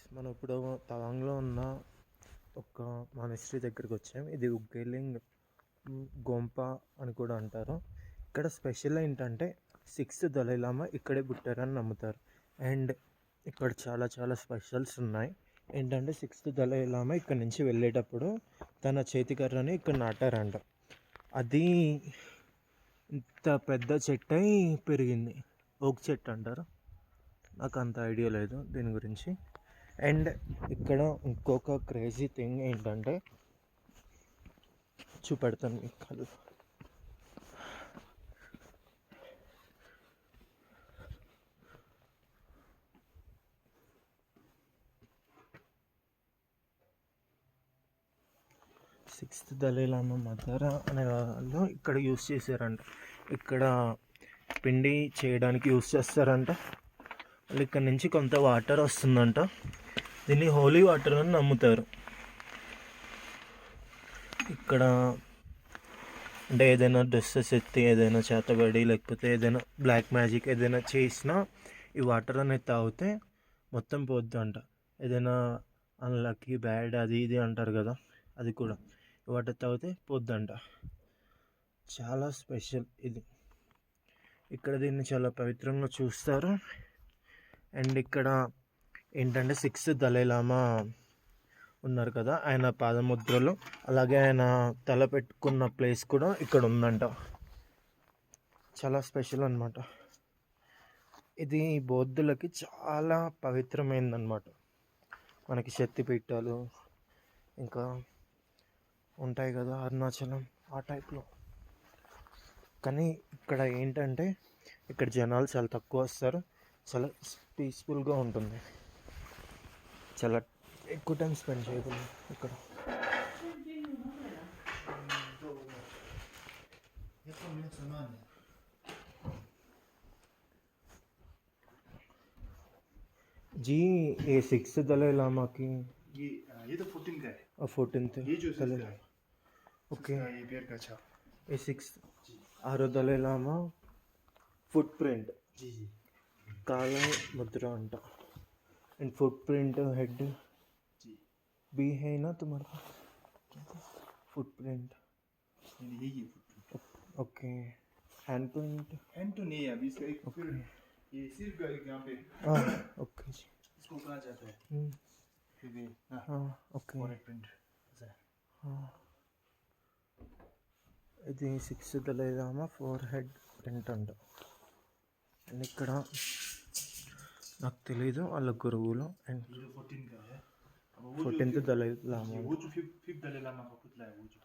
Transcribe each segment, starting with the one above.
Guys, మనం ఇప్పుడు తవాంగ్లో ఉన్న ఒక మానెస్ట్రీ దగ్గరికి వచ్చాం. ఇది ఉగ్గేలింగ్ గోంపా అని కూడా అంటారు. ఇక్కడ స్పెషల్ ఏంటంటే 6th దలైలామా ఇక్కడే పుట్టారని నమ్ముతారు. అండ్ ఇక్కడ చాలా చాలా స్పెషల్స్ ఉన్నాయి. ఏంటంటే 6th దలైలామా ఇక్కడ నుంచి వెళ్ళేటప్పుడు తన చేతికర్రని ఇక్కడ నాటారంట. అది ఇంత పెద్ద చెట్టు అయి పెరిగింది. ఓక్ చెట్టు అంటారు, నాకు అంత ఐడియా లేదు దీని గురించి. అండ్ ఇక్కడ ఇంకొక క్రేజీ థింగ్ ఏంటంటే చూపెడతాను మీకు కళ్ళు. సిక్స్త్ దలైలామా మదర్ అనే వాళ్ళు ఇక్కడ యూస్ చేశారంట. ఇక్కడ పిండి చేయడానికి యూస్ చేస్తారంట. వాళ్ళు ఇక్కడ నుంచి కొంత వాటర్ వస్తుందంట. దీన్ని హోలీ వాటర్ అని నమ్ముతారు. ఇక్కడ అంటే ఏదైనా డ్రెస్సెస్ ఎత్తి ఏదైనా చేతబడి లేకపోతే ఏదైనా బ్లాక్ మ్యాజిక్ ఏదైనా చేసినా ఈ వాటర్ అనేది తాగితే మొత్తం పోద్దంట. ఏదైనా అన్లక్కీ బ్యాడ్ అది ఇది అంటారు కదా, అది కూడా ఈ వాటర్ తాగితే పోద్దంట. చాలా స్పెషల్ ఇది. ఇక్కడ దీన్ని చాలా పవిత్రంగా చూస్తారు. అండ్ ఇక్కడ ఏంటంటే 6th దలైలామా ఉన్నారు కదా, ఆయన పాదముద్రలు అలాగే ఆయన తల పెట్టుకున్న ప్లేస్ కూడా ఇక్కడ ఉందంట. చాలా స్పెషల్ అనమాట. ఇది బౌద్ధులకి చాలా పవిత్రమైనదన్నమాట. మనకి శక్తిపీఠాలు ఇంకా ఉంటాయి కదా అరుణాచలం ఆ టైప్లో. కానీ ఇక్కడ ఏంటంటే ఇక్కడ జనాలు చాలా తక్కువ వస్తారు. చాలా పీస్ఫుల్గా ఉంటుంది. చాలా ఎక్కువ టైం స్పెండ్ చేయగలం ఇక్కడ. जी ये 6th दलाई-लामा की ये तो 14 का है। 14th ये जो दलाई है ओके। ये पेड़ का अच्छा ये 6th 6th दलाई-लामा फुटप्रिंट जी जी काला मुद्रा अंटा एंड फुटप्रिंट हेड जी भी है ना तुम्हारा फुटप्रिंट? यही ओके। हैंड प्रिंट हैंड तो नहीं है अभी इसका एक फिर ये सिर्फ यहाँ पे हाँ ओके जी। इसको कहा जाता है फिर भी हाँ ओके प्रिंट हाँ। ఇది 6th దలైలామా 4 హెడ్ ప్రింట్ అంట. అండ్ ఇక్కడ నాకు తెలీదు వాళ్ళ గురువులు. అండ్ 14 का है 14th దలైలామా वो जो 5th दलाई-लामा का पुतला है वो जो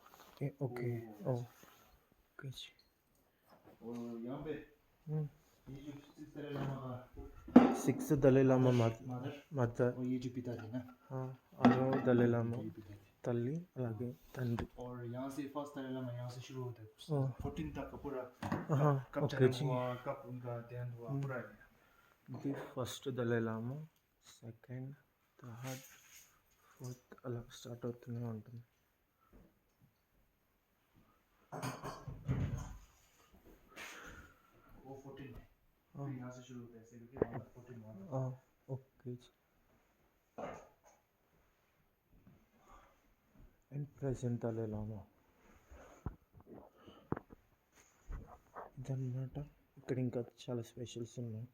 ओके ओके जी। और यहाँ पे ये जो 6th दलाई-लामा का 6th దలైలామా మదర్ और ये जो पिता थे ना 6వ దలైలామా తల్లి అలాగే తండ్రి. और यहाँ से फर्स्ट दलाई-लामा यहाँ से शुरू होता है 14 तक का पूरा कब ओके जन्म जी। हुआ कब उनका देहांत हुआ पूरा है। ఇది first Dalai Lama, second, third, fourth అలా స్టార్ట్ అవుతూనే ఉంటుంది. वो 14 है फिर यहाँ से शुरू होता है ऐसे करके 14 ఓకే జీ. అండ్ ప్రెసెంట్ దలైలామా ఇదన్నమాట. ఇక్కడ ఇంకా చాలా స్పెషల్స్ ఉన్నాయి.